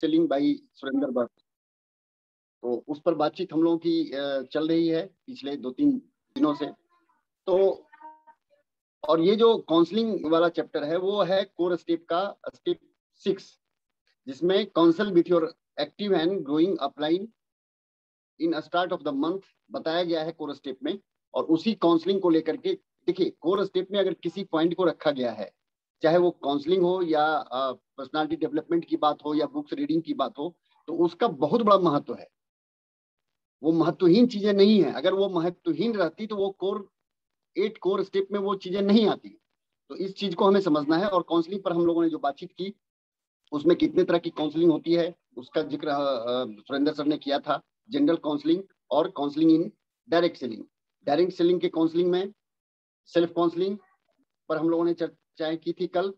Selling by Surendra Bhatt. तो उस पर बातचीत हम लोगों की चल रही है पिछले 2-3 दिनों से। तो और ये जो काउंसलिंग वाला चैप्टर है वो है कोर स्टेप का स्टेप 6, जिसमें counsel with your active and growing upline in start of the month बताया गया है कोर स्टेप में। और उसी काउंसलिंग को लेकर के देखिए, कोर स्टेप में अगर किसी पॉइंट को रखा गया है, चाहे वो काउंसलिंग हो या पर्सनालिटी डेवलपमेंट की बात हो या बुक्स रीडिंग की बात हो, तो उसका बहुत बड़ा महत्व है। वो महत्वहीन चीजें नहीं है। अगर वो महत्वहीन रहती तो वो कोर 8 कोर स्टेप में वो चीजें नहीं आती। तो इस चीज को हमें समझना है। और काउंसलिंग पर हम लोगों ने जो बातचीत की उसमें कितने तरह की काउंसलिंग होती है उसका जिक्र सुरेंद्र सर ने किया था। जनरल काउंसलिंग और counselling in direct selling. Direct selling के काउंसलिंग में सेल्फ काउंसलिंग पर हम लोगों ने चर्चा की थी कल।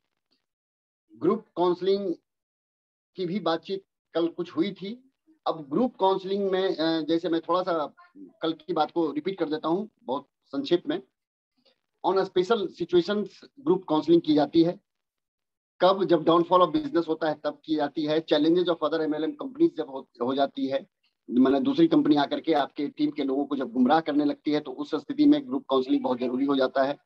ग्रुप काउंसलिंग की भी बातचीत कल कुछ हुई थी। अब ग्रुप काउंसलिंग में जैसे मैं थोड़ा सा कल की बात को रिपीट कर देता हूं बहुत संक्षेप में। On special situations group counselling की जाती है। कब? जब डाउनफॉल ऑफ बिजनेस होता है तब की जाती है। Challenges of other MLM companies जब हो जाती है, मैंने दूसरी कंपनी आकर के आपके टीम के लोगों को जब गुमराह करने लगती है, तो उस स्थिति में ग्रुप काउंसलिंग बहुत जरूरी हो जाता है।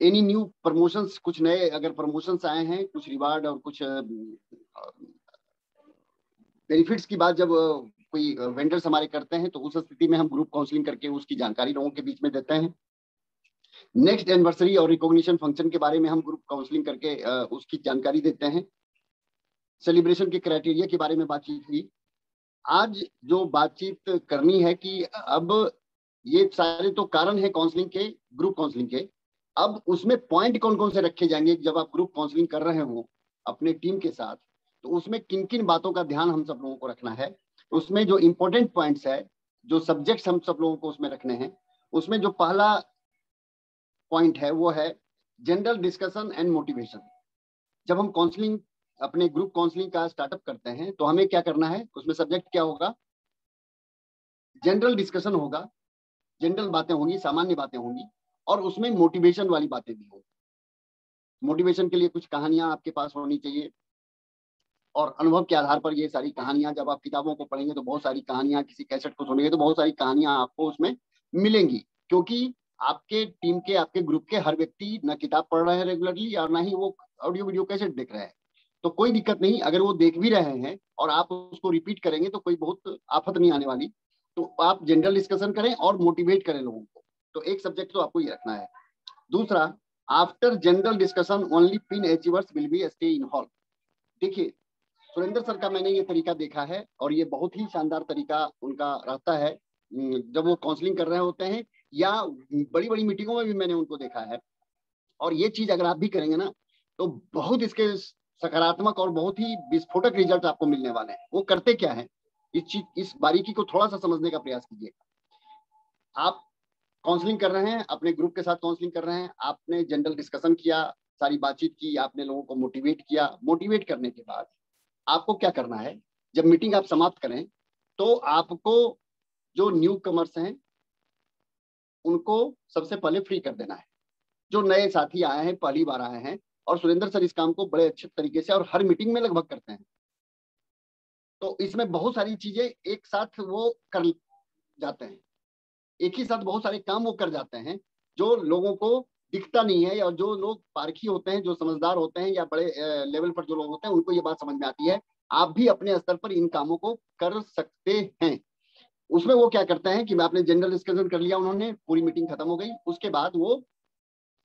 एनी न्यू प्रमोशंस, कुछ नए अगर प्रमोशंस आए हैं, कुछ रिवार्ड और कुछ बेनिफिट्स की बात जब कोई वेंडर्स हमारे करते हैं, तो उस स्थिति में हम ग्रुप काउंसलिंग करके उसकी जानकारी लोगों के बीच में देते हैं। नेक्स्ट एनिवर्सरी और रिकॉग्निशन फंक्शन के बारे में हम ग्रुप काउंसलिंग करके उसकी जानकारी देते हैं। सेलिब्रेशन के क्राइटेरिया के बारे में बातचीत हुई। आज जो बातचीत करनी है कि अब ये सारे तो कारण है काउंसलिंग के, ग्रुप काउंसलिंग के। अब उसमें पॉइंट कौन कौन से रखे जाएंगे जब आप ग्रुप काउंसलिंग कर रहे हो अपने टीम के साथ, तो उसमें किन किन बातों का ध्यान हम सब लोगों को रखना है। उसमें जो इंपॉर्टेंट पॉइंट्स है, जो सब्जेक्ट्स हम सब लोगों को उसमें रखने हैं, उसमें जो पहला पॉइंट है वो है जनरल डिस्कशन एंड मोटिवेशन। जब हम काउंसलिंग अपने ग्रुप काउंसलिंग का स्टार्टअप करते हैं तो हमें क्या करना है, उसमें सब्जेक्ट क्या होगा? जनरल डिस्कशन होगा, जनरल बातें होंगी, सामान्य बातें होंगी, और उसमें मोटिवेशन वाली बातें भी होंगी। मोटिवेशन के लिए कुछ कहानियां आपके पास होनी चाहिए, और अनुभव के आधार पर ये सारी कहानियां, जब आप किताबों को पढ़ेंगे तो बहुत सारी कहानियां, किसी कैसेट को सुनेंगे तो बहुत सारी कहानियां आपको उसमें मिलेंगी। क्योंकि आपके टीम के, आपके ग्रुप के हर व्यक्ति न किताब पढ़ रहे हैं रेगुलरली और ना ही वो ऑडियो वीडियो कैसेट देख रहे हैं। तो कोई दिक्कत नहीं, अगर वो देख भी रहे हैं और आप उसको रिपीट करेंगे तो कोई बहुत आफत नहीं आने वाली। तो आप जनरल डिस्कशन करें और मोटिवेट करें लोगों को। तो एक सब्जेक्ट तो आपको ये रखना है। दूसरा, after general discussion only pin achievers will be stay in hall. देखिए, सुरेंद्र सर का मैंने ये तरीका देखा है और ये बहुत ही शानदार तरीका उनका रहता है। जब वो काउंसलिंग कर रहे होते हैं या बड़ी बड़ी मीटिंगों में भी मैंने उनको देखा है। और ये चीज अगर आप भी करेंगे ना, तो बहुत इसके सकारात्मक और बहुत ही विस्फोटक रिजल्ट आपको मिलने वाले हैं। वो करते क्या है, इस चीज, इस बारीकी को थोड़ा सा समझने का प्रयास कीजिए। आप काउंसलिंग कर रहे हैं, अपने ग्रुप के साथ काउंसलिंग कर रहे हैं, आपने जनरल डिस्कशन किया, सारी बातचीत की, आपने लोगों को मोटिवेट किया। मोटिवेट करने के बाद आपको क्या करना है, जब मीटिंग आप समाप्त करें तो आपको जो न्यू कमर्स हैं उनको सबसे पहले फ्री कर देना है। जो नए साथी आए हैं, पहली बार आए हैं, और सुरेंद्र सर इस काम को बड़े अच्छे तरीके से और हर मीटिंग में लगभग करते हैं। तो इसमें बहुत सारी चीजें एक साथ वो कर जाते हैं, एक ही साथ बहुत सारे काम वो कर जाते हैं जो लोगों को दिखता नहीं है। और जो लोग पारखी होते हैं, जो समझदार होते हैं, या बड़े लेवल पर जो लोग होते हैं, उनको ये बात समझ में आती है। आप भी अपने स्तर पर इन कामों को कर सकते हैं। उसमें वो क्या करते हैं कि मैं आपने जनरल डिस्कशन कर लिया, उन्होंने पूरी मीटिंग खत्म हो गई, उसके बाद वो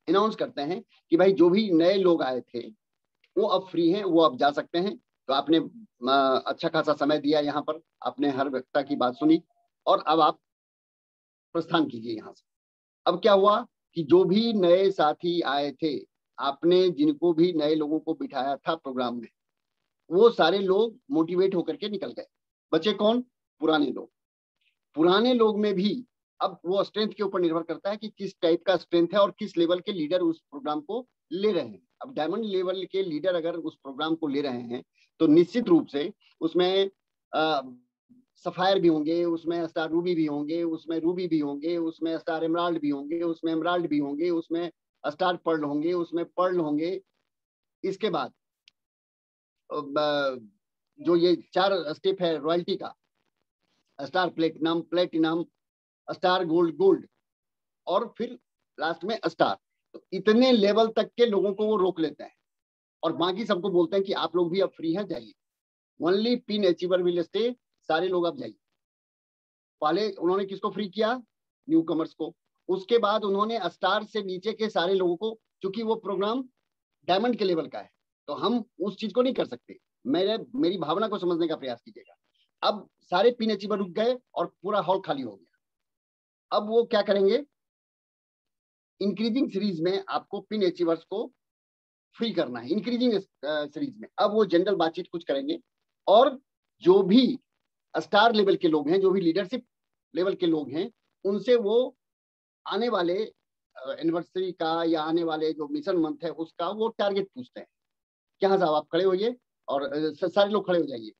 अनाउंस करते हैं कि भाई जो भी नए लोग आए थे वो अब फ्री हैं, वो अब जा सकते हैं। तो आपने अच्छा खासा समय दिया यहाँ पर, आपने हर व्यक्ति की बात सुनी, और अब आप प्रस्थान कीजिए यहाँ से। अब क्या हुआ कि जो भी नए साथी आए थे, आपने जिनको भी नए लोगों को बिठाया था प्रोग्राम में, वो सारे लोग मोटिवेट होकर के निकल गए। बचे कौन? पुराने लोग। पुराने लोग में भी अब वो स्ट्रेंथ के ऊपर निर्भर करता है कि किस टाइप का स्ट्रेंथ है और किस लेवल के लीडर उस प्रोग्राम को ले रहे हैं। अब डायमंड लेवल के लीडर अगर उस प्रोग्राम को ले रहे हैं तो निश्चित रूप से उसमें सफायर भी होंगे, उसमें स्टार रूबी भी होंगे, उसमें रूबी भी होंगे, उसमें स्टार एमराल्ड भी होंगे, उसमें एमराल्ड भी होंगे, उसमें स्टार पर्ल होंगे, उसमें पर्ल होंगे। इसके बाद जो ये 4 स्टेप है रॉयल्टी का, star, platinum, platinum, star, gold, gold, और फिर लास्ट में स्टार, तो इतने लेवल तक के लोगों को वो रोक लेते हैं और बाकी सबको बोलते हैं कि आप लोग भी अब फ्री हैं, जाइए, only pin achiever will stay, सारे लोग अब जाइए। पहले उन्होंने किसको फ्री किया? न्यू कमर्स को। उसके बाद उन्होंने स्टार से नीचे के सारे लोगों को, क्योंकि वो प्रोग्राम डायमंड के लेवल का है तो हम उस चीज को नहीं कर सकते। मेरी भावना को समझने का प्रयास कीजिएगा। अब सारे पिन अचीवर रुक गए और पूरा हॉल खाली हो गया। अब वो क्या करेंगे? इंक्रीजिंग सीरीज में आपको पिन अचीवर्स को फ्री करना है, इंक्रीजिंग सीरीज में। अब वो जनरल बातचीत कुछ करेंगे और जो भी स्टार लेवल के लोग हैं, जो भी लीडरशिप लेवल के लोग हैं, उनसे वो आने वाले एनिवर्सरी का या आने वाले जो मिशन मंथ है उसका वो टारगेट पूछते हैं। क्या साहब आप खड़े होइए और सारे लोग खड़े हो जाइए,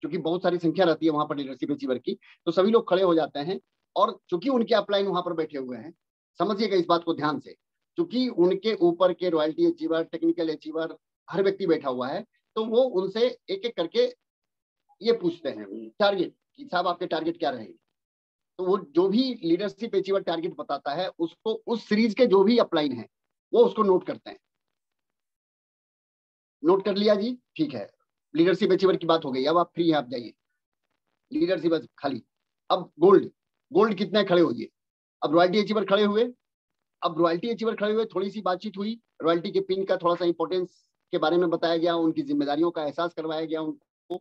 क्योंकि बहुत सारी संख्या रहती है वहां पर लीडरशिप अचीवर की, तो सभी लोग खड़े हो जाते हैं। और चूंकि उनके अपलाइन वहां पर बैठे हुए हैं, समझिएगा इस बात को ध्यान से, क्योंकि उनके ऊपर के रॉयल्टी अचीवर, टेक्निकल अचीवर, हर व्यक्ति बैठा हुआ है, तो वो उनसे एक एक करके ये पूछते हैं टारगेट कि साहब आपके टारगेट क्या रहेंगे। तो वो जो भी लीडरशिप अचीवर टारगेट बताता है उसको, उस सीरीज के जो भी अपलाइन है वो उसको नोट करते हैं। नोट कर लिया जी? ठीक है, लीडरशिप अचीवर की बात हो गई। अब आप फ्री हैं, आप जाइए। लीडरशिप खाली। अब गोल्ड, गोल्ड कितने खड़े होइए। अब रॉयल्टी अचीवर खड़े हुए। अब रॉयल्टी अचीवर खड़े हुए, थोड़ी सी बातचीत हुई, रॉयल्टी के पिन का थोड़ा सा इंपॉर्टेंस के बारे में बताया गया, उनकी जिम्मेदारियों का एहसास करवाया गया उनको,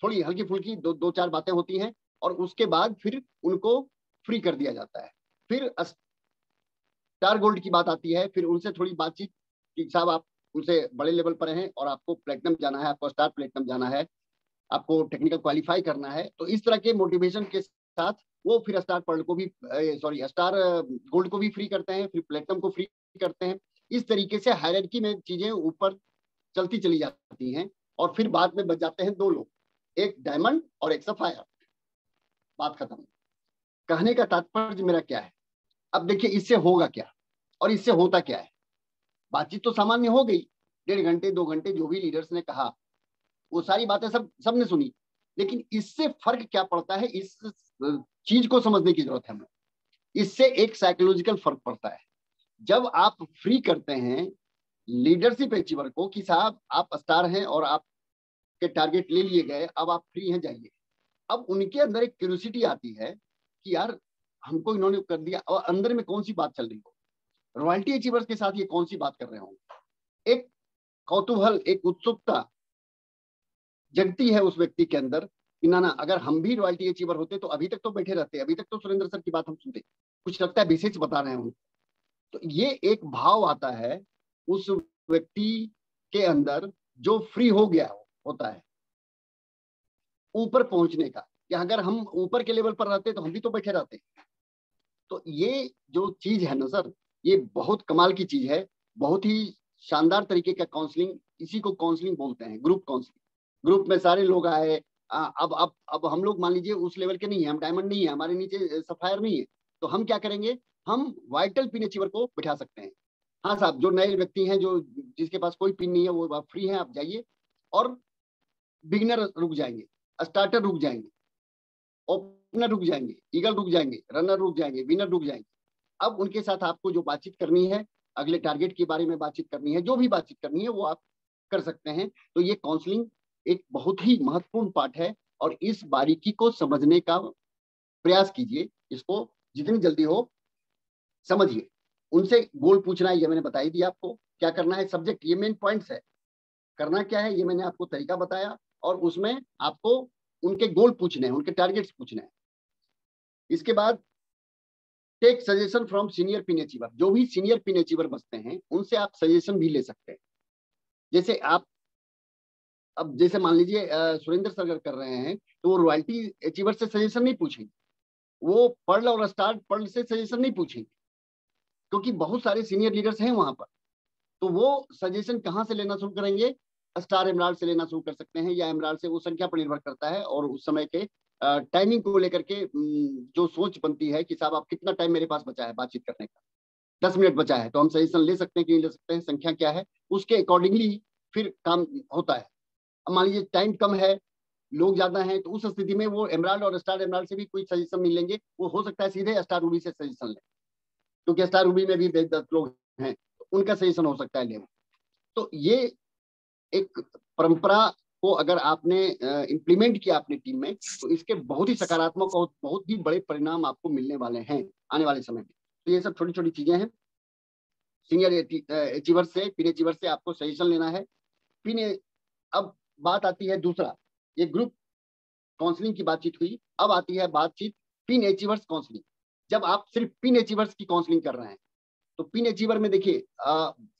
थोड़ी हल्की फुल्की दो चार बातें होती हैं और उसके बाद फिर उनको फ्री कर दिया जाता है। फिर स्टार गोल्ड की बात आती है, फिर उनसे थोड़ी बातचीत कि साहब आप उनसे बड़े लेवल पर हैं और आपको प्लेटिनम जाना है, आपको स्टार प्लेटिनम जाना है, आपको टेक्निकल क्वालिफाई करना है। तो इस तरह के मोटिवेशन के साथ वो फिर स्टार पर्ल को भी, सॉरी, स्टार गोल्ड को भी फ्री करते हैं, फिर प्लेटिनम को फ्री करते हैं। इस तरीके से हायरार्की में चीजें ऊपर चलती चली जाती हैं और फिर बाद में बच जाते हैं 2 लोग, एक डायमंड और एक सफायर। बात खत्म। कहने का तात्पर्य मेरा क्या है? अब देखिए इससे होगा क्या और इससे होता क्या है। बातचीत तो सामान्य हो गई, 1.5 घंटे 2 घंटे जो भी लीडर्स ने कहा वो सारी बातें सबने सुनी, लेकिन इससे फर्क क्या पड़ता है, इस चीज को समझने की जरूरत है हमें। इससे एक साइकोलॉजिकल फर्क पड़ता है। जब आप फ्री करते हैं लीडरशिप अचीवर को कि साहब आप स्टार हैं और आपके टारगेट ले लिए गए, अब आप फ्री हैं, जाइए। अब उनके अंदर एक क्यूरियोसिटी आती है कि यार हमको इन्होंने कर दिया, और अंदर में कौन सी बात चल रही हो, रॉयल्टी अचीवर्स के साथ ये कौन सी बात कर रहे हो। एक कौतूहल, एक उत्सुकता जगती है उस व्यक्ति के अंदर कि ना अगर हम भी रॉयल्टी अचीवर होते तो अभी तक तो बैठे रहते, अभी तक तो सुरेंद्र सर की बात हम सुनते, कुछ लगता है विशेष बता रहे हैं उनको। तो ये एक भाव आता है उस व्यक्ति के अंदर जो फ्री हो गया होता है ऊपर पहुंचने का, कि अगर हम ऊपर के लेवल पर रहते तो हम भी तो बैठे रहते। तो ये जो चीज है ना सर, ये बहुत कमाल की चीज है, बहुत ही शानदार तरीके का काउंसलिंग, इसी को काउंसलिंग बोलते हैं, ग्रुप काउंसलिंग। ग्रुप में सारे लोग आए। अब हम लोग मान लीजिए उस लेवल के नहीं है, हम डायमंड नहीं है, हमारे नीचे सफायर नहीं है, तो हम क्या करेंगे, हम वाइटल पिन अचीवर को बिठा सकते हैं। हाँ साहब, जो नए व्यक्ति हैं, जो जिसके पास कोई पिन नहीं है, वो फ्री है, आप जाइए। और बिगिनर रुक जाएंगे, स्टार्टर रुक जाएंगे, ओपनर रुक जाएंगे, ईगल रुक जाएंगे, रनर रुक जाएंगे, विनर रुक जाएंगे। अब उनके साथ आपको जो बातचीत करनी है, अगले टारगेट के बारे में बातचीत करनी है, जो भी बातचीत करनी है वो आप कर सकते हैं। तो ये काउंसलिंग एक बहुत ही महत्वपूर्ण पार्ट है और इस बारीकी को समझने का प्रयास कीजिए, इसको जितनी जल्दी हो समझिए। उनसे गोल पूछना है, ये मैंने बता ही दिया आपको। क्या करना है, सब्जेक्ट, ये मेन पॉइंट्स है। करना क्या है ये मैंने आपको तरीका बताया, और उसमें आपको उनके गोल पूछने हैं, उनके टारगेट्स पूछने हैं। इसके बाद take suggestion from senior pin achiever, जो भी सीनियर पिन अचीवर बचते हैं उनसे आप सजेशन भी ले सकते हैं। जैसे आप, अब जैसे मान लीजिए सुरेंद्र सर अगर कर रहे हैं तो वो रॉयल्टी अचीवर से सजेशन नहीं पूछेंगे, वो पर्ल और स्टार पर्ल से सजेशन नहीं पूछेंगे, क्योंकि बहुत सारे सीनियर लीडर्स हैं वहां पर। तो वो सजेशन कहाँ से लेना शुरू करेंगे, स्टार एमराल्ड से लेना शुरू कर सकते हैं, या एमराल्ड से, वो संख्या पर निर्भर करता है और उस समय के टाइमिंग को लेकर के जो सोच बनती है कि साहब आप कितना टाइम मेरे पास बचा है बातचीत करने का, 10 मिनट बचा है, तो हम सजेशन ले सकते हैं कि नहीं ले सकते हैं, संख्या क्या है, उसके अकॉर्डिंगली फिर काम होता है। अब मान लीजिए टाइम कम है लोग ज्यादा हैं, तो उस स्थिति में वो एमराल्ड और स्टार एमराल्ड से भी कोई सजेशन नहीं लेंगे, वो हो सकता है सीधे स्टार रूबी से सजेशन ले, क्योंकि स्टार रूबी में भी 10 लोग हैं, तो उनका सजेशन हो सकता है ले। तो ये एक परंपरा को अगर आपने इम्प्लीमेंट किया अपनी टीम में, तो इसके बहुत ही सकारात्मक और बहुत ही बड़े परिणाम आपको मिलने वाले हैं आने वाले समय में। तो ये सब छोटी छोटी चीजें हैं। सीनियर अचीवर से, पिन अचीवर से आपको सजेशन लेना है। पिन, अब बात आती है दूसरा, ये ग्रुप काउंसलिंग की बातचीत हुई, अब आती है बातचीत पिन अचीवर्स काउंसलिंग। जब आप सिर्फ पिन अचीवर्स की काउंसलिंग कर रहे हैं, तो पिन अचीवर में देखिए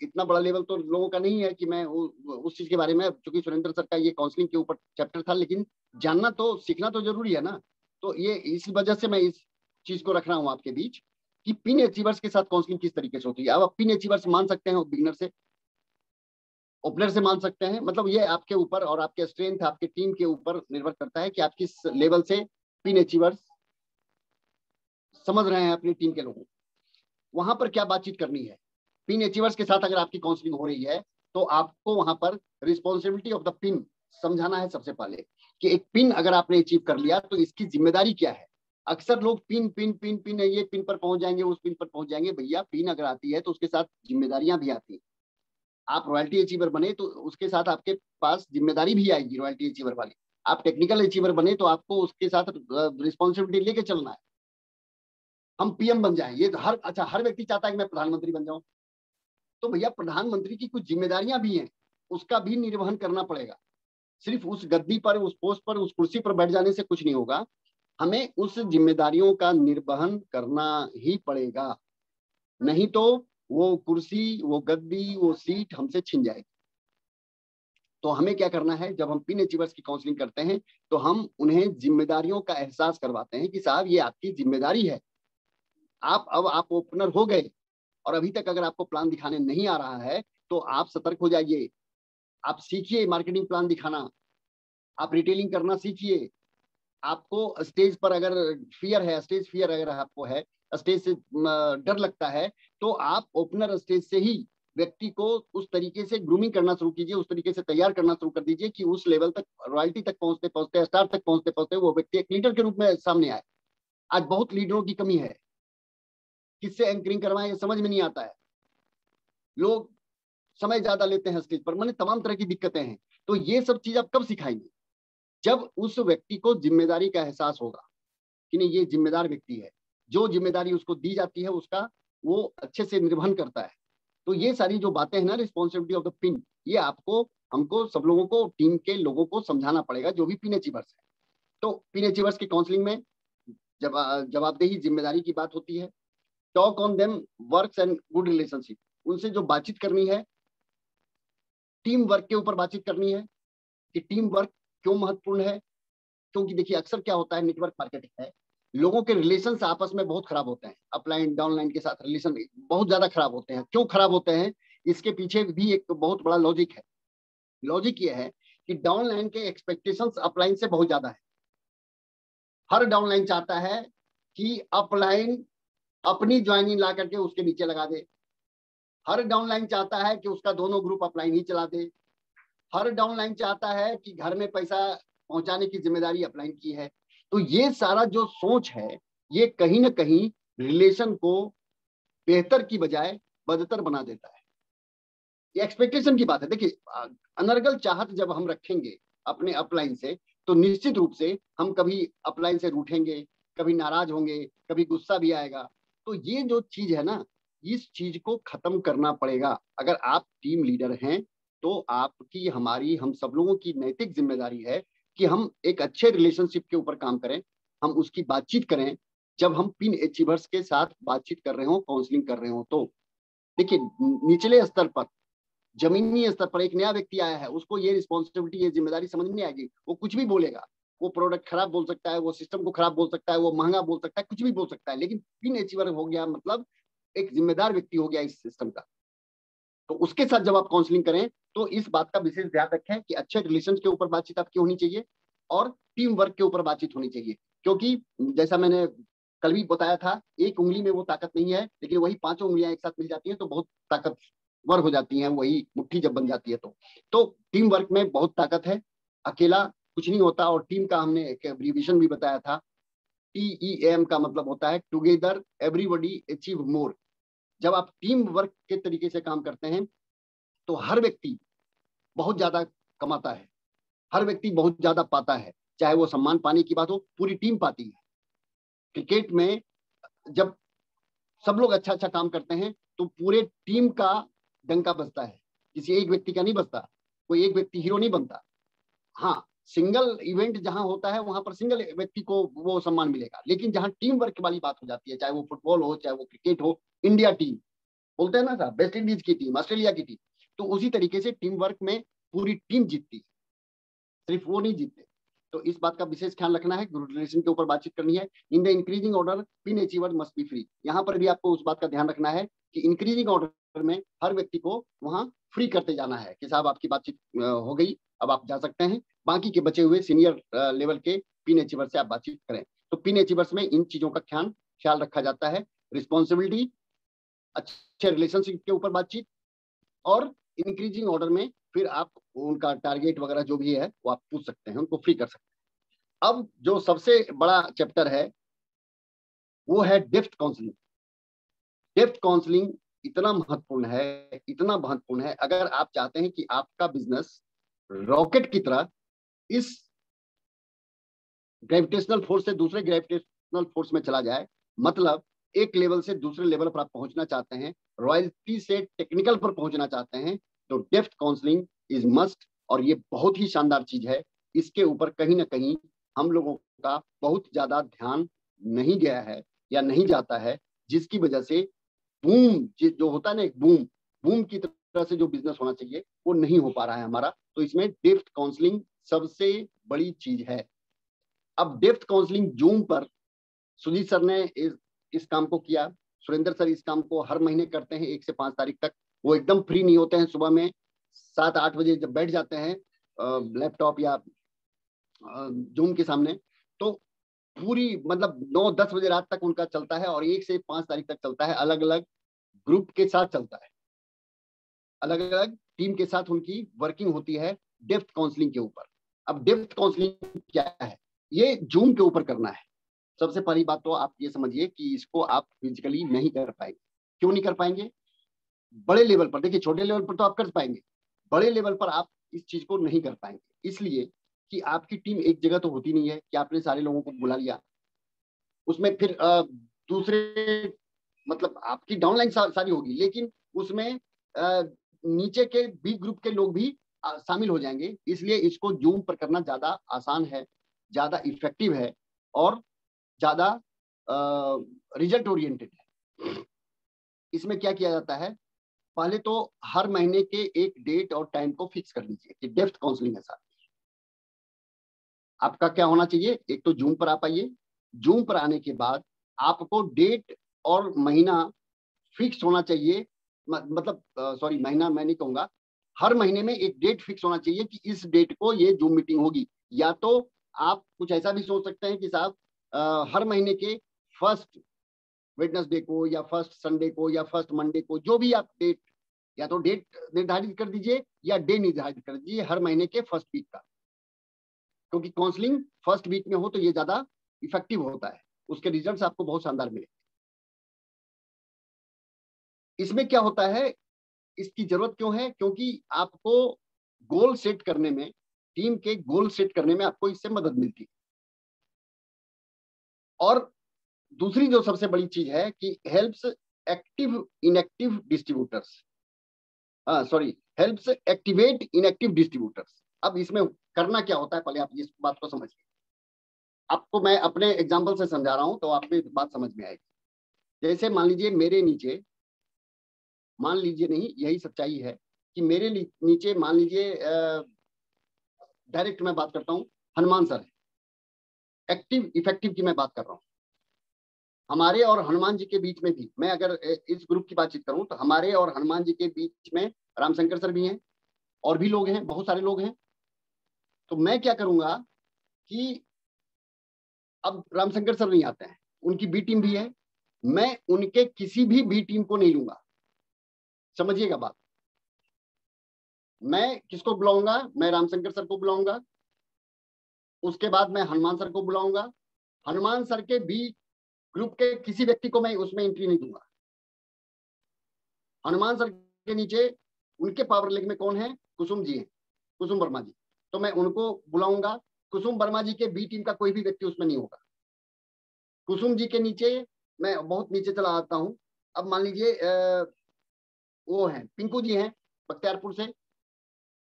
इतना बड़ा लेवल तो लोगों का नहीं है कि मैं उस चीज के बारे में, चूंकि सुरेंद्र सर का ये काउंसलिंग के ऊपर चैप्टर था, लेकिन जानना तो, सीखना तो जरूरी है ना। तो ये इस वजह से मैं इस चीज को रख रहा हूँ आपके बीच कि पिन अचीवर्स के साथ काउंसलिंग किस तरीके से होती है। अब आप पिन अचीवर्स मान सकते हैं बिगिनर से, ओपनर से मान सकते हैं, मतलब ये आपके ऊपर और आपके स्ट्रेंथ, आपके टीम के ऊपर निर्भर करता है कि आप किस लेवल से पिन अचीवर्स समझ रहे हैं अपनी टीम के लोगों। वहां पर क्या बातचीत करनी है, पिन अचीवर्स के साथ अगर आपकी काउंसलिंग हो रही है, तो आपको वहां पर रिस्पॉन्सिबिलिटी ऑफ द पिन समझाना है सबसे पहले, कि एक पिन अगर आपने अचीव कर लिया तो इसकी जिम्मेदारी क्या है। अक्सर लोग पिन पिन पिन पिन, ये पिन पर पहुंच जाएंगे, उस पिन पर पहुंच जाएंगे। भैया पिन अगर आती है तो उसके साथ जिम्मेदारियां भी आती हैं। आप रॉयल्टी अचीवर बने तो उसके साथ आपके पास जिम्मेदारी भी आएगी रॉयल्टी अचीवर वाली। आप टेक्निकल अचीवर बने तो आपको उसके साथ रिस्पॉन्सिबिलिटी लेके चलना है। हम पीएम बन जाए, ये हर, अच्छा, हर व्यक्ति चाहता है कि मैं प्रधानमंत्री बन जाऊं, तो भैया प्रधानमंत्री की कुछ जिम्मेदारियां भी हैं, उसका भी निर्वहन करना पड़ेगा। सिर्फ उस गद्दी पर, उस पोस्ट पर, उस कुर्सी पर बैठ जाने से कुछ नहीं होगा, हमें उस जिम्मेदारियों का निर्वहन करना ही पड़ेगा, नहीं तो वो कुर्सी, वो गद्दी, वो सीट हमसे छिन जाएगी। तो हमें क्या करना है, जब हम पिन अचीवर्स की काउंसलिंग करते हैं तो हम उन्हें जिम्मेदारियों का एहसास करवाते हैं कि साहब ये आपकी जिम्मेदारी है। आप ओपनर हो गए और अभी तक अगर आपको प्लान दिखाने नहीं आ रहा है तो आप सतर्क हो जाइए, आप सीखिए मार्केटिंग प्लान दिखाना, आप रिटेलिंग करना सीखिए। आपको स्टेज पर अगर फियर है, स्टेज फियर अगर आपको है, स्टेज से डर लगता है, तो आप ओपनर स्टेज से ही व्यक्ति को उस तरीके से ग्रूमिंग करना शुरू कीजिए, उस तरीके से तैयार करना शुरू कर दीजिए कि उस लेवल तक, रॉयल्टी तक पहुंचते पहुंचते, स्टार तक पहुंचते पहुंचते वो व्यक्ति एक लीडर के रूप में सामने आए। आज बहुत लीडरों की कमी है, किससे एंकरिंग करवाएं ये समझ में नहीं आता है, लोग समय ज्यादा लेते हैं स्टेज पर, मैंने तमाम तरह की दिक्कतें हैं। तो ये सब चीज आप कब सिखाएंगे, जब उस व्यक्ति को जिम्मेदारी का एहसास होगा कि नहीं ये जिम्मेदार व्यक्ति है, जो जिम्मेदारी उसको दी जाती है उसका वो अच्छे से निर्वहन करता है। तो ये सारी जो बातें हैं ना, रिस्पॉन्सिबिलिटी ऑफ द पिन, ये आपको, हमको, सब लोगों को, टीम के लोगों को समझाना पड़ेगा, जो भी पिन अचीवर्स है। तो पिन अचीवर्स की काउंसलिंग में जब जवाबदेही, जिम्मेदारी की बात होती है, talk on them works and good relationship, उनसे जो बातचीत करनी है, टीम वर्क के ऊपर बातचीत करनी है कि टीम वर्क क्यों महत्वपूर्ण है। क्योंकि देखिए अक्सर क्या होता है, नेटवर्क मार्केटिंग है, लोगों के रिलेशन अपस में बहुत खराब होते हैं, अपलाइन डाउनलाइन के साथ रिलेशन बहुत ज्यादा खराब होते हैं। क्यों खराब होते हैं, इसके पीछे भी एक बहुत बड़ा लॉजिक है। लॉजिक ये है कि डाउनलाइन के एक्सपेक्टेशंस अपलाइन से बहुत ज्यादा है। हर डाउनलाइन चाहता है कि अपलाइन अपनी ज्वाइनिंग ला करके उसके नीचे लगा दे, हर डाउनलाइन चाहता है कि उसका दोनों ग्रुप अपलाइन ही चला दे, हर डाउनलाइन चाहता है कि घर में पैसा पहुंचाने की जिम्मेदारी अपलाइन की है। तो ये सारा जो सोच है, ये कहीं ना कहीं रिलेशन को बेहतर की बजाय बदतर बना देता है। ये एक्सपेक्टेशन की बात है। देखिए अनर्गल चाहत जब हम रखेंगे अपने अपलाइन से, तो निश्चित रूप से हम कभी अपलाइन से रूठेंगे, कभी नाराज होंगे, कभी गुस्सा भी आएगा। तो ये जो चीज है ना, इस चीज को खत्म करना पड़ेगा। अगर आप टीम लीडर हैं तो आपकी, हमारी, हम सब लोगों की नैतिक जिम्मेदारी है कि हम एक अच्छे रिलेशनशिप के ऊपर काम करें, हम उसकी बातचीत करें। जब हम पिन अचीवर्स के साथ बातचीत कर रहे हो, काउंसलिंग कर रहे हो, तो देखिए निचले स्तर पर, जमीनी स्तर पर एक नया व्यक्ति आया है, उसको ये रिस्पॉन्सिबिलिटी, ये जिम्मेदारी समझ में नहीं आएगी, वो कुछ भी बोलेगा, वो प्रोडक्ट खराब बोल सकता है, वो सिस्टम को खराब बोल सकता है, वो महंगा बोल सकता है, कुछ भी बोल सकता है, लेकिन पिन अचीवर हो गया मतलब एक जिम्मेदार व्यक्ति हो गया इस सिस्टम का। तो उसके साथ जब आप काउंसलिंग करें तो इस बात का विशेष ध्यान रखें कि अच्छे रिलेशन के ऊपर बातचीत आपकी होनी चाहिए और टीम वर्क के ऊपर बातचीत होनी चाहिए। क्योंकि जैसा मैंने कल भी बताया था, एक उंगली में वो ताकत नहीं है, लेकिन वही पांचों उंगलियां एक साथ मिल जाती हैं तो बहुत ताकतवर हो जाती हैं, वही मुट्ठी जब बन जाती है। तो टीम वर्क में बहुत ताकत है, अकेला कुछ नहीं होता। और टीम का हमने एक एब्रीविएशन भी बताया था, TEAM का मतलब होता है टुगेदर एवरीबॉडी अचीव मोर। जब आप टीम वर्क के तरीके से काम करते हैं तो हर व्यक्ति बहुत ज्यादा कमाता है, हर व्यक्ति बहुत ज्यादा पाता है। चाहे वो सम्मान पाने की बात हो, पूरी टीम पाती है। क्रिकेट में जब सब लोग अच्छा अच्छा काम करते हैं तो पूरे टीम का डंका बजता है, किसी एक व्यक्ति का नहीं बजता। कोई एक व्यक्ति हीरो नहीं बनता। हाँ, सिंगल इवेंट जहां होता है वहां पर सिंगल व्यक्ति को वो सम्मान मिलेगा, लेकिन जहां टीम वर्क वाली बात हो जाती है, चाहे वो फुटबॉल हो, चाहे वो क्रिकेट हो, इंडिया टीम बोलते हैं ना साहब, वेस्ट इंडीज की टीम, ऑस्ट्रेलिया की टीम, तो उसी तरीके से टीम वर्क में पूरी टीम जीतती है, सिर्फ वो नहीं जीतते। तो इस बात का विशेष ख्याल रखना है। ग्रुप रिलेशन के ऊपर बातचीत करनी है। In the increasing order pin achiever must be free. यहाँ पर भी आपको उस बात का ध्यान रखना है कि इंक्रीजिंग ऑर्डर में हर व्यक्ति को वहां फ्री करते जाना है कि साहब आपकी बातचीत हो गई, अब आप जा सकते हैं। बाकी के बचे हुए सीनियर लेवल के पिन अचीवर से आप बातचीत करें। तो पिन अचीवर्स में इन चीजों का ख्याल रखा जाता है। रिस्पॉन्सिबिलिटी, अच्छे रिलेशनशिप के ऊपर बातचीत, और इंक्रीजिंग ऑर्डर में फिर आप उनका टारगेट वगैरह जो भी है वो आप पूछ सकते हैं, उनको फ्री कर सकते हैं। अब जो सबसे बड़ा चैप्टर है वो है डेप्थ काउंसलिंग। डेप्थ काउंसलिंग इतना महत्वपूर्ण है, इतना महत्वपूर्ण है। अगर आप चाहते हैं कि आपका बिजनेस रॉकेट की तरह इस ग्रेविटेशनल फोर्स से दूसरे ग्रेविटेशनल फोर्स में चला जाए, मतलब एक लेवल से दूसरे लेवल पर आप पहुंचना चाहते हैं, रॉयल्टी से टेक्निकल पर पहुंचना चाहते हैं, तो डेप्थ काउंसलिंग इज मस्ट। और ये बहुत ही शानदार चीज है। इसके ऊपर कहीं ना कहीं हम लोगों का बहुत ज्यादा ध्यान नहीं गया है या नहीं जाता है, जिसकी वजह से बूम जो होता है ना, एक बूम बूम की तरह से जो बिजनेस होना चाहिए वो नहीं हो पा रहा है हमारा। तो इसमें डेप्थ काउंसलिंग सबसे बड़ी चीज है। अब डेप्थ काउंसलिंग जूम पर सुजीत सर ने इस काम को किया। सुरेंद्र सर इस काम को हर महीने करते हैं 1 से 5 तारीख तक। वो एकदम फ्री नहीं होते हैं, सुबह में 7-8 बजे जब बैठ जाते हैं लैपटॉप या जूम के सामने, तो पूरी मतलब 9-10 बजे रात तक उनका चलता है, और 1 से 5 तारीख तक चलता है। अलग अलग ग्रुप के साथ चलता है, अलग अलग टीम के साथ उनकी वर्किंग होती है डेप्थ काउंसलिंग के ऊपर। अब डेप्थ काउंसलिंग क्या है, ये जूम के ऊपर करना है। सबसे पहली बात तो आप ये समझिए कि इसको आप फिजिकली नहीं कर पाएंगे। क्यों नहीं कर पाएंगे? बड़े लेवल पर, देखिए छोटे लेवल पर तो आप कर पाएंगे, बड़े लेवल पर आप इस चीज को नहीं कर पाएंगे। इसलिए कि आपकी टीम एक जगह तो होती नहीं है कि आपने सारे लोगों को बुला लिया, उसमें फिर दूसरे मतलब आपकी डाउनलाइन सारी होगी, लेकिन उसमें नीचे के बी ग्रुप के लोग भी शामिल हो जाएंगे। इसलिए इसको जूम पर करना ज्यादा आसान है, ज्यादा इफेक्टिव है, और ज्यादा रिजल्ट ओरिएंटेड है। इसमें क्या किया जाता है, पहले तो हर महीने के एक डेट और टाइम को फिक्स कर लीजिए कि डेप्थ काउंसलिंग है साथ। आपका क्या होना चाहिए, एक तो जूम पर आप आइए। जूम पर आने के बाद आपको डेट और महीना फिक्स होना चाहिए। मतलब सॉरी, महीना मैं नहीं कहूंगा, हर महीने में एक डेट फिक्स होना चाहिए कि इस डेट को ये जूम मीटिंग होगी। या तो आप कुछ ऐसा भी सोच सकते हैं कि साहब हर महीने के फर्स्ट वेडनेसडे को या फर्स्ट संडे को या फर्स्ट मंडे को, जो भी आप डेट, या तो डेट निर्धारित कर दीजिए या डे निर्धारित कर दीजिए हर महीने के फर्स्ट वीक का। क्योंकि काउंसलिंग फर्स्ट वीक में हो तो ये ज्यादा इफेक्टिव होता है, उसके रिजल्ट्स आपको बहुत शानदार मिले। इसमें क्या होता है, इसकी जरूरत क्यों है? क्योंकि आपको गोल सेट करने में, टीम के गोल सेट करने में आपको इससे मदद मिलती है। और दूसरी जो सबसे बड़ी चीज है कि helps active inactive distributors, sorry, helps activate inactive distributors. अब इसमें करना क्या होता है, पहले आप इस बात को समझिए। आपको मैं अपने एग्जांपल से समझा रहा हूं तो आपको बात समझ में आएगी। जैसे मान लीजिए मेरे नीचे, मान लीजिए नहीं, यही सच्चाई है कि मेरे नीचे मान लीजिए डायरेक्ट मैं बात करता हूं, हनुमान सर है। एक्टिव इफेक्टिव की मैं बात कर रहा हूं। हमारे और हनुमान जी के बीच में भी, मैं अगर इस ग्रुप की बातचीत करूं तो हमारे और हनुमान जी के बीच में रामशंकर सर भी हैं, और भी लोग हैं, बहुत सारे लोग हैं। तो मैं क्या करूंगा कि अब रामशंकर सर नहीं आते हैं, उनकी बी टीम भी है, मैं उनके किसी भी बी टीम को नहीं लूंगा। समझिएगा बात, मैं किसको बुलाऊंगा? मैं रामशंकर सर को बुलाऊंगा, उसके बाद मैं हनुमान सर को बुलाऊंगा। हनुमान सर के बी ग्रुप के किसी व्यक्ति को मैं उसमें एंट्री नहीं दूंगा। हनुमान सर के नीचे उनके पावर लेग में कौन है? कुसुम जी हैं, कुसुम वर्मा जी। तो मैं उनको बुलाऊंगा। कुसुम वर्मा जी के बी टीम का कोई भी व्यक्ति उसमें नहीं होगा। कुसुम जी के नीचे मैं बहुत नीचे चला आता हूं। अब मान लीजिए वो है पिंकू जी हैं बख्तियारपुर से,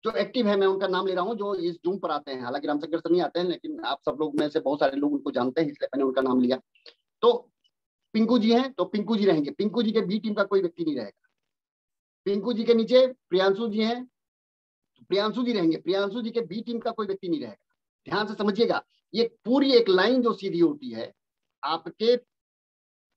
जो एक्टिव है, मैं उनका नाम ले रहा हूँ, जो इस जूम पर आते हैं। हालांकि रामशंकर सर नहीं आते हैं, लेकिन आप सब लोग में से बहुत सारे लोग उनको जानते हैं, इसलिए मैंने उनका नाम लिया। तो पिंकू जी हैं, तो पिंकू जी रहेंगे। पिंकू जी के बी टीम का कोई व्यक्ति नहीं रहेगा। पिंकू जी के नीचे प्रियांशु जी हैं, तो प्रियांशु जी रहेंगे। प्रियांशु जी के बी टीम का कोई व्यक्ति नहीं रहेगा। ध्यान से समझिएगा, ये पूरी एक लाइन जो सीधी होती है आपके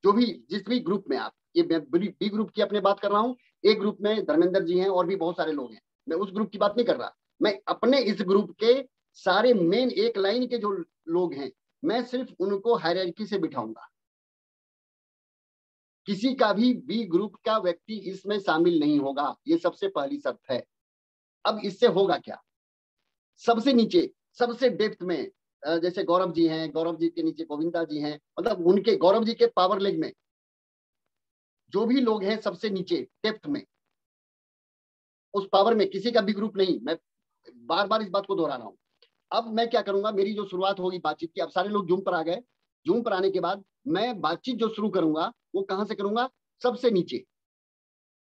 जो भी जिस भी ग्रुप में आप, ये बी ग्रुप की अपने बात कर रहा हूँ। एक ग्रुप में धर्मेंद्र जी हैं और भी बहुत सारे लोग हैं, मैं उस ग्रुप की बात नहीं कर रहा। मैं अपने इस ग्रुप के सारे मेन एक लाइन के जो लोग हैं, मैं सिर्फ उनको हायरार्की से बिठाऊंगा। किसी का भी बी ग्रुप का व्यक्ति इसमें शामिल नहीं होगा, ये सबसे पहली शर्त है। अब इससे होगा क्या? सबसे नीचे सबसे डेप्थ में जैसे गौरव जी हैं, गौरव जी के नीचे गोविंदा जी हैं, मतलब उनके गौरव जी के पावर लेग में जो भी लोग हैं सबसे नीचे डेप्थ में, उस पावर में किसी का भी ग्रुप नहीं। मैं बार बार इस बात को दोहरा रहा हूं। अब मैं क्या करूंगा, मेरी जो शुरुआत होगी बातचीत की, अब सारे लोग जूम पर आ गए। जूम पर आने के बाद मैं बातचीत जो शुरू करूंगा वो कहां से करूंगा? सबसे नीचे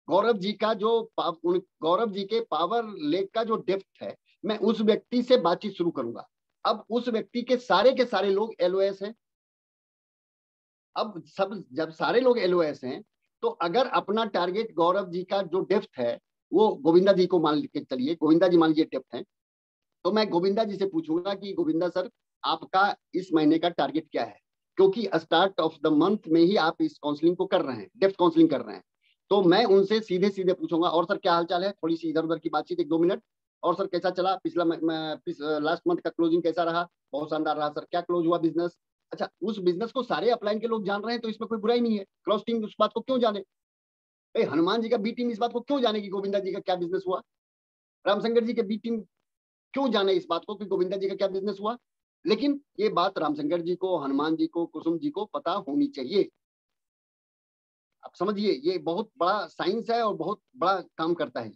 गौरव जी का जो गौरव जी के पावर लेग का जो डेप्थ है, मैं उस व्यक्ति से बातचीत शुरू करूंगा। अब उस व्यक्ति के सारे लोग एलओएस हैं। अब सब जब सारे लोग एलओएस हैं, तो अगर अपना टारगेट गौरव जी का जो डेप्थ है वो गोविंदा जी को मान के चलिए, गोविंदा जी मान लीजिए डेप्थ है, तो मैं गोविंदा जी से पूछूंगा कि गोविंदा सर, आपका इस महीने का टारगेट क्या है? क्योंकि स्टार्ट ऑफ द मंथ में ही आप इस काउंसलिंग को कर रहे हैं, डेप्थ काउंसलिंग कर रहे हैं। तो मैं उनसे सीधे सीधे पूछूंगा, और सर क्या हालचाल है? थोड़ी सी इधर उधर की बातचीत, 1-2 मिनट। और सर कैसा चला पिछला लास्ट मंथ का क्लोजिंग कैसा रहा? बहुत शानदार रहा सर। क्या क्लोज हुआ बिजनेस? अच्छा, उस बिजनेस को सारे अपलाइन के लोग जान रहे हैं, तो इसमें कोई बुराई नहीं है। क्रॉस टीम उस बात को क्यों जाने? हनुमान जी का बी टीम इस बात को क्यों जाने कि गोविंदा जी का क्या बिजनेस हुआ? रामशंकर जी के बी टीम क्यों जाने इस बात को कि गोविंदा जी का क्या बिजनेस हुआ? लेकिन ये बात रामशंकर जी को, हनुमान जी को, कुसुम जी को पता होनी चाहिए। आप समझिए, ये बहुत बड़ा साइंस है और बहुत बड़ा काम करता है।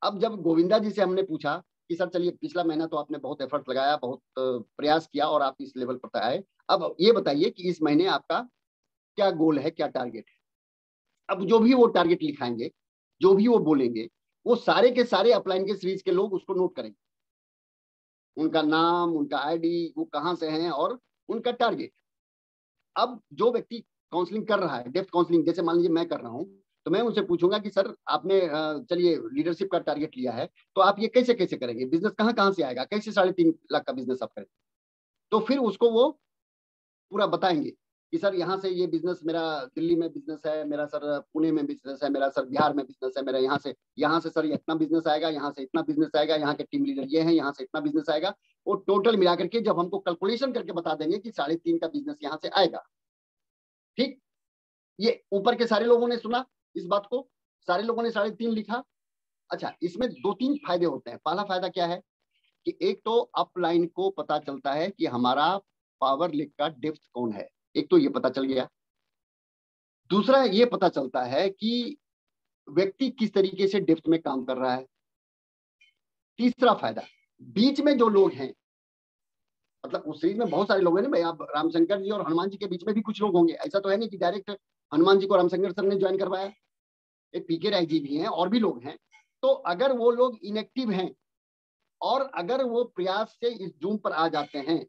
अब जब गोविंदा जी से हमने पूछा कि सर चलिए, पिछला महीना तो आपने बहुत एफर्ट लगाया, बहुत प्रयास किया और आप इस लेवल पर आए, अब ये बताइए कि इस महीने आपका क्या गोल है, क्या टारगेट है? अब जो भी वो टारगेट लिखाएंगे, जो भी वो बोलेंगे, वो सारे के सारे अपलाइन के सीरीज के लोग उसको नोट करेंगे। उनका नाम, उनका आईडी, वो कहाँ से हैं और उनका टारगेट। अब जो व्यक्ति काउंसलिंग कर रहा है, डेप्थ काउंसलिंग, जैसे मान लीजिए मैं कर रहा हूं, तो मैं उनसे पूछूंगा कि सर आपने चलिए लीडरशिप का टारगेट लिया है, तो आप ये कैसे कैसे करेंगे? बिजनेस कहाँ कहाँ से आएगा? कैसे 3.5 लाख का बिजनेस आप करेंगे? तो फिर उसको वो पूरा बताएंगे कि सर यहाँ से ये बिजनेस मेरा, दिल्ली में बिजनेस है मेरा सर, पुणे में बिजनेस है मेरा सर, बिहार में बिजनेस है मेरा, यहाँ से सर इतना बिजनेस आएगा, यहाँ से इतना बिजनेस आएगा, यहाँ के टीम लीडर ये हैं, यहाँ से इतना बिजनेस आएगा। वो टोटल मिलाकर के जब हमको कैलकुलेशन करके बता देंगे कि 3.5 का बिजनेस यहाँ से आएगा। ठीक, ये ऊपर के सारे लोगों ने सुना इस बात को, सारे लोगों ने 3.5 लिखा। अच्छा, इसमें 2-3 फायदे होते हैं। पहला फायदा क्या है कि एक तो अपलाइन को पता चलता है कि हमारा पावर लेग का डेप्थ कौन है, एक तो ये पता चल गया। दूसरा ये पता चलता है कि व्यक्ति किस तरीके से डेप्थ में काम कर रहा है। तीसरा फायदा, बीच में जो लोग हैं, मतलब उस सीरीज में बहुत सारे लोग हैं ना भाई, आप रामशंकर जी और हनुमान जी के बीच में भी कुछ लोग होंगे। ऐसा तो है नहीं कि डायरेक्ट हनुमान जी को रामशंकर सर ने ज्वाइन करवाया। एक पीके राय जी भी हैं और भी लोग हैं। तो अगर वो लोग इनएक्टिव हैं और अगर वो प्रयास से इस जूम पर आ जाते हैं,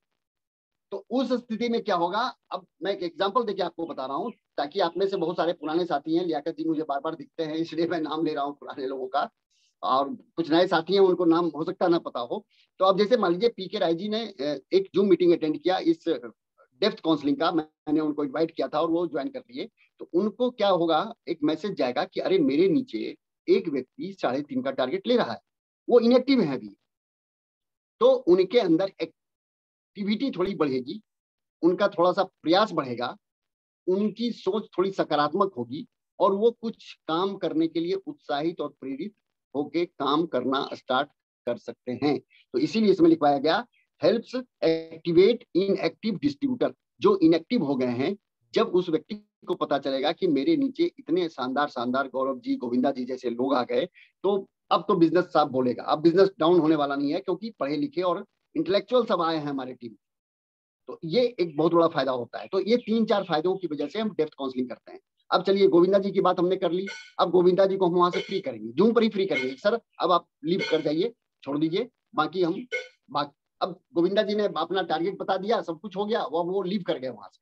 तो उस स्थिति में क्या होगा? अब मैं एक एग्जांपल देके आपको बता रहा हूं, ताकि आप में से बहुत सारे पुराने साथी हैं, लियाकत जी मुझे बार बार दिखते हैं, इसलिए मैं नाम ले रहा हूं पुराने लोगों का, और कुछ नए साथी हैं उनको नाम हो सकता ना पता हो। तो अब जैसे मान लीजिए पीके राय जी ने एक जूम मीटिंग अटेंड किया इस डेप्थ काउंसलिंग का, मैंने उनको इन्वाइट किया था और वो ज्वाइन कर लिए। तो उनको क्या होगा, एक मैसेज जाएगा कि अरे मेरे नीचे एक व्यक्ति 3.5 का टारगेट ले रहा है, वो इनएक्टिव है अभी। तो उनके अंदर एक्टिविटी थोड़ी बढ़ेगी, उनका थोड़ा सा प्रयास बढ़ेगा, उनकी सोच थोड़ी सकारात्मक होगी और वो कुछ काम करने के लिए उत्साहित और प्रेरित होके काम करना स्टार्ट कर सकते हैं। तो इसीलिए इसमें लिखवाया गया हेल्प्स एक्टिवेट इनएक्टिव डिस्ट्रीब्यूटर। जो इनएक्टिव हो गए हैं, जब उस व्यक्ति को पता चलेगा कि मेरे नीचे इतने शानदार शानदार गौरव जी, गोविंदा जी जैसे लोग आ गए, तो अब तो बिजनेस साफ बोलेगा। अब बिजनेस डाउन होने वाला नहीं है, क्योंकि पढ़े लिखे और इंटेलेक्चुअल सब आए हैं हमारे टीम। तो ये एक बहुत बड़ा फायदा होता है। तो ये 3-4 फायदों की वजह से हम डेप्थ काउंसलिंग करते हैं। अब चलिए, गोविंदा जी की बात हमने कर ली। अब गोविंदा जी को हम वहां से फ्री करेंगे, जूम पर ही फ्री करेंगे। सर अब आप लीव कर जाइए, छोड़ दीजिए, बाकी हम अब गोविंदा जी ने अपना टारगेट बता दिया, सब कुछ हो गया, वो लीव कर गए वहां से।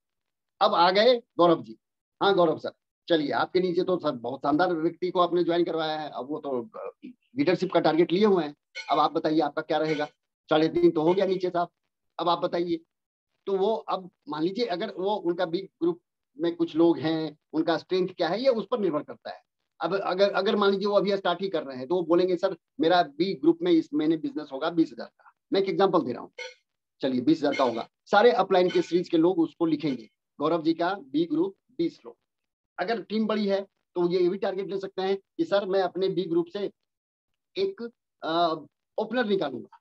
अब आ गए गौरव जी। हाँ गौरव सर, चलिए, आपके नीचे तो सर बहुत शानदार व्यक्ति को आपने ज्वाइन करवाया है, अब वो तो लीडरशिप का टारगेट लिए हुए हैं। अब आप बताइए आपका क्या रहेगा। 3.5 तो हो गया नीचे साहब, अब आप बताइए। तो वो अब मान लीजिए, अगर वो उनका बिग ग्रुप में कुछ लोग हैं, उनका स्ट्रेंथ क्या है, ये उस पर निर्भर करता है। अब अगर अगर मान लीजिए वो अभी स्टार्ट ही कर रहे हैं, तो वो बोलेंगे सर मेरा बी ग्रुप में इस महीने बिजनेस होगा 20,000 का। मैं एक एग्जांपल दे रहा हूँ, चलिए 20,000 का होगा। सारे अपलाइन के सीरीज के लोग उसको लिखेंगे, गौरव जी का बी ग्रुप 20 लोग। अगर टीम बड़ी है तो ये भी टारगेट ले सकते हैं कि सर मैं अपने बी ग्रुप से एक ओपनर निकालूंगा।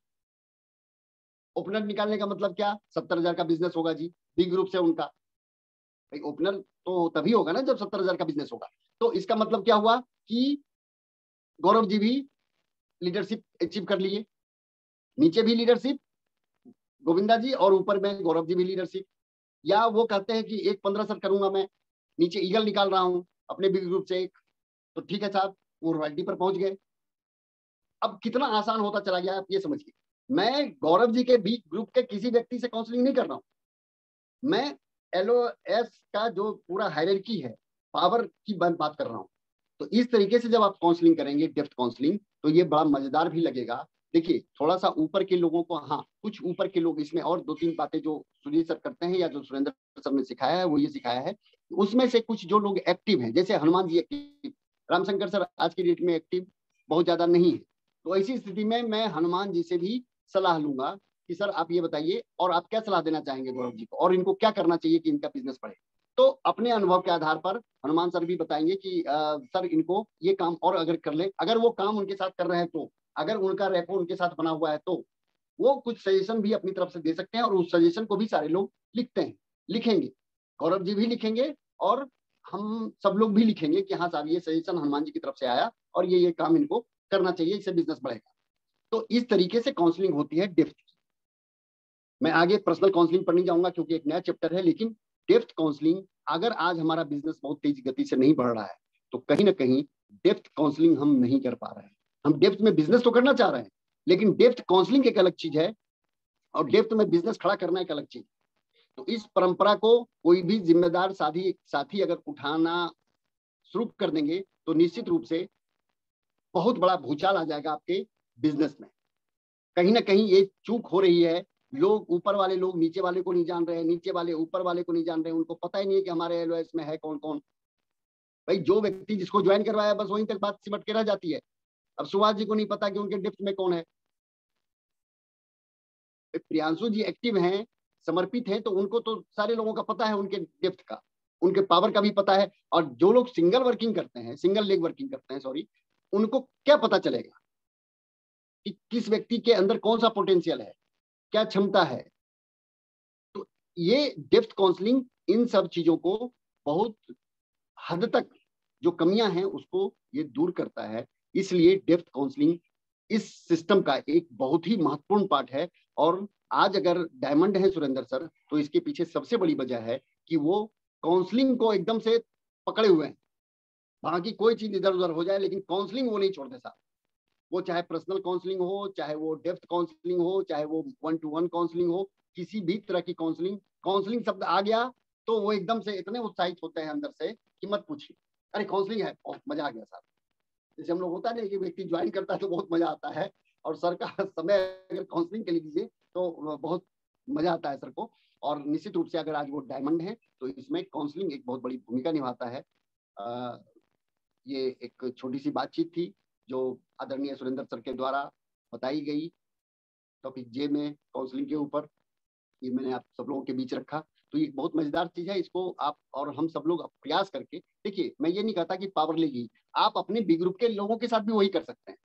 ओपनर निकालने का मतलब क्या, 70,000 का बिजनेस होगा जी बी ग्रुप से उनका। भाई ओपनर तो तभी होगा ना जब 70,000 का बिजनेस होगा। तो इसका मतलब क्या हुआ कि गौरव जी भी लीडरशिप अचीव कर लिए, नीचे भी लीडरशिप गोविंदा जी और ऊपर में गौरव जी भी लीडरशिप। या वो कहते हैं कि एक 15 सर करूंगा मैं, नीचे ईगल निकाल रहा हूं अपने बी ग्रुप से एक, तो ठीक है साहब, वो रॉयल्टी पर पहुंच गए। अब कितना आसान होता चला गया आप ये समझिए। मैं गौरव जी के बी ग्रुप के किसी व्यक्ति से काउंसलिंग नहीं कर रहा हूं, मैं एलओएस का जो पूरा हायरार्की है, पावर की बात कर रहा हूं। तो इस तरीके से जब आप काउंसलिंग करेंगे, डेप्थ काउंसलिंग, तो ये बड़ा मजेदार भी लगेगा। देखिए थोड़ा सा ऊपर के लोगों को, हाँ कुछ ऊपर के लोग इसमें, और 2-3 बातें जो सुजीत सर करते हैं या जो सुरेंद्र सर ने सिखाया है वो ये सिखाया है, उसमें से कुछ जो लोग एक्टिव हैं, जैसे हनुमान जी एक्टिव, रामशंकर सर आज की डेट में एक्टिव बहुत ज्यादा नहीं है। तो ऐसी स्थिति में मैं हनुमान जी से भी सलाह लूंगा कि सर आप ये बताइए, और आप क्या सलाह देना चाहेंगे गौरव जी को, और इनको क्या करना चाहिए कि इनका बिजनेस बढ़े। तो अपने अनुभव के आधार पर हनुमान सर भी बताएंगे कि सर इनको ये काम और अगर कर ले, अगर वो काम उनके साथ कर रहे हैं तो, अगर उनका रेपो उनके साथ बना हुआ है तो वो कुछ सजेशन भी अपनी तरफ से दे सकते हैं। और उस सजेशन को भी सारे लोग लिखते हैं, लिखेंगे, गौरव जी भी लिखेंगे और हम सब लोग भी लिखेंगे कि हाँ साहब ये सजेशन हनुमान जी की तरफ से आया और ये काम इनको करना चाहिए, इससे बिजनेस बढ़ेगा। तो इस तरीके से काउंसलिंग होती है डेप्थ की। मैं आगे पर्सनल काउंसलिंग पर नहीं जाऊंगा क्योंकि एक नया चैप्टर है, लेकिन डेप्थ काउंसलिंग, अगर आज हमारा बिजनेस बहुत तेज गति से नहीं बढ़ रहा है तो कहीं ना कहीं डेप्थ काउंसलिंग हम नहीं कर पा रहे हैं। हम डेप्थ में बिजनेस तो करना चाह रहे हैं, लेकिन डेप्थ काउंसलिंग एक अलग चीज है और डेप्थ में बिजनेस खड़ा करना एक अलग चीज। तो इस परंपरा को कोई भी जिम्मेदार साथी अगर उठाना शुरू कर देंगे तो निश्चित रूप से बहुत बड़ा भूचाल आ जाएगा आपके बिजनेस में। कहीं ना कहीं ये चूक हो रही है, लोग ऊपर वाले लोग नीचे वाले को नहीं जान रहे हैं, नीचे वाले ऊपर वाले को नहीं जान रहे हैं, उनको पता ही नहीं है कि हमारे एलओएस में है कौन कौन। भाई जो व्यक्ति जिसको ज्वाइन करवाया बस वहीं तक बात सिमट के रह जाती है। अब सुभाष जी को नहीं पता कि उनके डेप्थ में कौन है। प्रियांशु जी एक्टिव हैं, समर्पित हैं, तो उनको तो सारे लोगों का पता है उनके डेप्थ का, उनके पावर का भी पता है। और जो लोग सिंगल वर्किंग करते हैं, सिंगल लेग वर्किंग करते हैं सॉरी, उनको क्या पता चलेगा कि किस व्यक्ति के अंदर कौन सा पोटेंशियल है, क्या क्षमता है। तो ये डेप्थ काउंसलिंग इन सब चीजों को बहुत हद तक, जो कमियां हैं उसको ये दूर करता है। इसलिए डेप्थ काउंसलिंग इस सिस्टम का एक बहुत ही महत्वपूर्ण पार्ट है। और आज अगर डायमंड है सुरेंद्र सर, तो इसके पीछे सबसे बड़ी वजह है कि वो काउंसलिंग को एकदम से पकड़े हुए हैं। बाकी कोई चीज इधर उधर हो जाए लेकिन काउंसलिंग वो नहीं छोड़ते साहब। वो चाहे पर्सनल काउंसलिंग हो, चाहे वो डेप्थ काउंसलिंग हो, चाहे वो 1-to-1 काउंसलिंग हो, किसी भी तरह की काउंसलिंग, काउंसलिंग शब्द आ गया तो वो एकदम से इतने उत्साहित होते हैं अंदर से कि मत पूछिए, अरे काउंसलिंग है, मजा आ गया साहब। जैसे हम लोग होता है ना कि व्यक्ति ज्वाइन करता है तो बहुत मजा आता है, और सर का समय अगर काउंसलिंग के लिए दीजिए तो बहुत मजा आता है सर को। और निश्चित रूप से अगर आज वो डायमंड है तो इसमें काउंसलिंग एक बहुत बड़ी भूमिका निभाता है। ये एक छोटी सी बातचीत थी जो आदरणीय सुरेंद्र सर के द्वारा बताई गई टॉपिक जे में काउंसलिंग के ऊपर, ये मैंने आप सब लोगों के बीच रखा। तो ये बहुत मजेदार चीज है, इसको आप और हम सब लोग प्रयास करके देखिए। मैं ये नहीं कहता कि पावर लेगी, आप अपने बी ग्रुप के लोगों के साथ भी वही कर सकते हैं।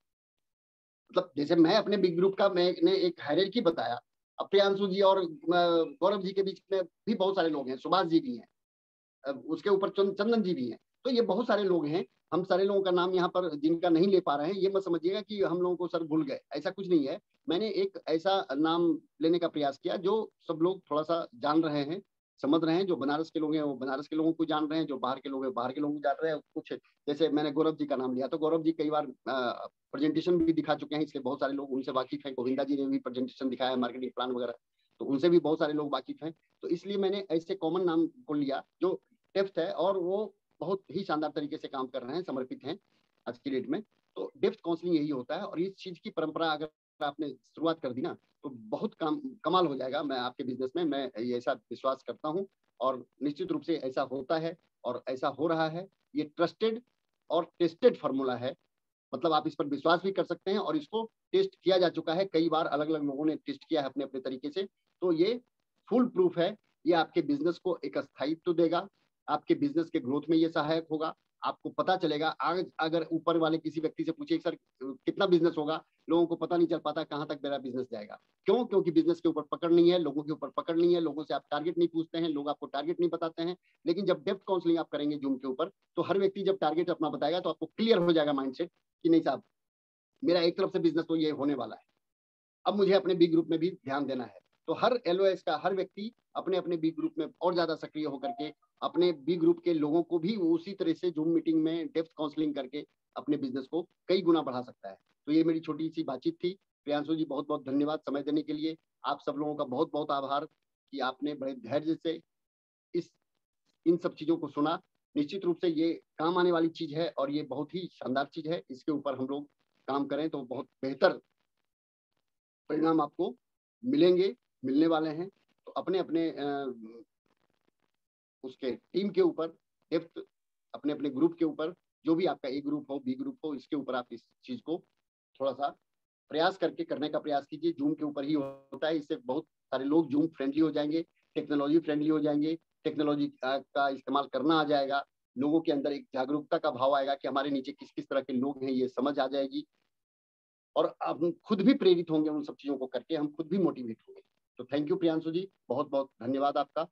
मतलब जैसे मैं अपने बिग ग्रुप का मैंने एक हायरार्की बताया, अब प्रियांशु जी और गौरव जी के बीच में भी बहुत सारे लोग हैं, सुभाष जी भी हैं, उसके ऊपर चंदन जी भी हैं। तो ये बहुत सारे लोग हैं, हम सारे लोगों का नाम यहाँ पर जिनका नहीं ले पा रहे हैं, ये मत समझिएगा कि हम लोगों को सर भूल गए, ऐसा कुछ नहीं है। मैंने एक ऐसा नाम लेने का प्रयास किया जो सब लोग थोड़ा सा जान रहे हैं, समझ रहे हैं। जो बनारस के लोग हैं वो बनारस के लोगों को जान रहे हैं, जो बाहर के लोग हैं बाहर के लोगों को जान रहे हैं। कुछ जैसे मैंने गौरव जी का नाम लिया, तो गौरव जी कई बार प्रेजेंटेशन भी दिखा चुके हैं, इसलिए बहुत सारे लोग उनसे वाकिफ हैं। गोविंदा जी ने भी प्रेजेंटेशन दिखाया है, मार्केटिंग प्लान वगैरह, तो उनसे भी बहुत सारे लोग वाकिफ हैं। तो इसलिए मैंने ऐसे कॉमन नाम को लिया जो डेप्थ है, और वो बहुत ही शानदार तरीके से काम कर रहे हैं, समर्पित हैं आज की डेट में। तो डेप्थ काउंसलिंग यही होता है, और इस चीज की परंपरा अगर आपने शुरुआत कर दी ना, तो बहुत कमाल हो जाएगा। मैं आपके बिजनेस में, मैं ये ऐसा विश्वास करता हूँ, और निश्चित रूप से ऐसा होता है और ऐसा हो रहा है। ये ट्रस्टेड और टेस्टेड फार्मूला है, मतलब आप इस पर विश्वास भी कर सकते हैं, और इसको टेस्ट किया जा चुका है कई बार, अलग अलग लोगों ने टेस्ट किया है अपने अपने तरीके से। तो ये फुल प्रूफ है, ये आपके बिजनेस को एक स्थायित्व देगा, आपके बिजनेस के ग्रोथ में ये सहायक होगा। आपको पता चलेगा, आज अगर ऊपर वाले किसी व्यक्ति से पूछिए सर कितना बिजनेस होगा, लोगों को पता नहीं चल पाता कहां तक मेरा बिजनेस जाएगा। क्यों? क्योंकि बिजनेस के ऊपर पकड़ नहीं है, लोगों के ऊपर पकड़ नहीं है, लोगों से आप टारगेट नहीं पूछते हैं, लोग आपको टारगेट नहीं बताते हैं। लेकिन जब डेप्थ काउंसलिंग आप करेंगे जूम के ऊपर, तो हर व्यक्ति जब टारगेट अपना बताएगा तो आपको क्लियर हो जाएगा माइंडसेट कि नहीं साहब, मेरा एक तरफ से बिजनेस तो ये होने वाला है, अब मुझे अपने बी ग्रुप में भी ध्यान देना है। तो हर एलओएस का हर व्यक्ति अपने अपने बी ग्रुप में और ज्यादा सक्रिय होकर के अपने बी ग्रुप के लोगों को भी उसी तरह से जूम मीटिंग में डेप्थ काउंसलिंग करके अपने बिजनेस को कई गुना बढ़ा सकता है। तो ये मेरी छोटी सी बातचीत थी। प्रियांशु जी बहुत बहुत धन्यवाद समय देने के लिए। आप सब लोगों का बहुत बहुत आभार कि आपने बड़े धैर्य से इस इन सब चीजों को सुना। निश्चित रूप से ये काम आने वाली चीज है, और ये बहुत ही शानदार चीज है। इसके ऊपर हम लोग काम करें तो बहुत बेहतर परिणाम आपको मिलेंगे, मिलने वाले हैं। तो अपने अपने उसके टीम के ऊपर, डेप्थ अपने अपने ग्रुप के ऊपर, जो भी आपका ए ग्रुप हो बी ग्रुप हो, इसके ऊपर आप इस चीज को थोड़ा सा प्रयास करके करने का प्रयास कीजिए। जूम के ऊपर ही होता है, इससे बहुत सारे लोग जूम फ्रेंडली हो जाएंगे, टेक्नोलॉजी फ्रेंडली हो जाएंगे, टेक्नोलॉजी का इस्तेमाल करना आ जाएगा, लोगों के अंदर एक जागरूकता का भाव आएगा कि हमारे नीचे किस किस तरह के लोग हैं, ये समझ आ जाएगी, और हम खुद भी प्रेरित होंगे उन सब चीजों को करके, हम खुद भी मोटिवेट होंगे। तो थैंक यू प्रियांशु जी, बहुत बहुत धन्यवाद आपका।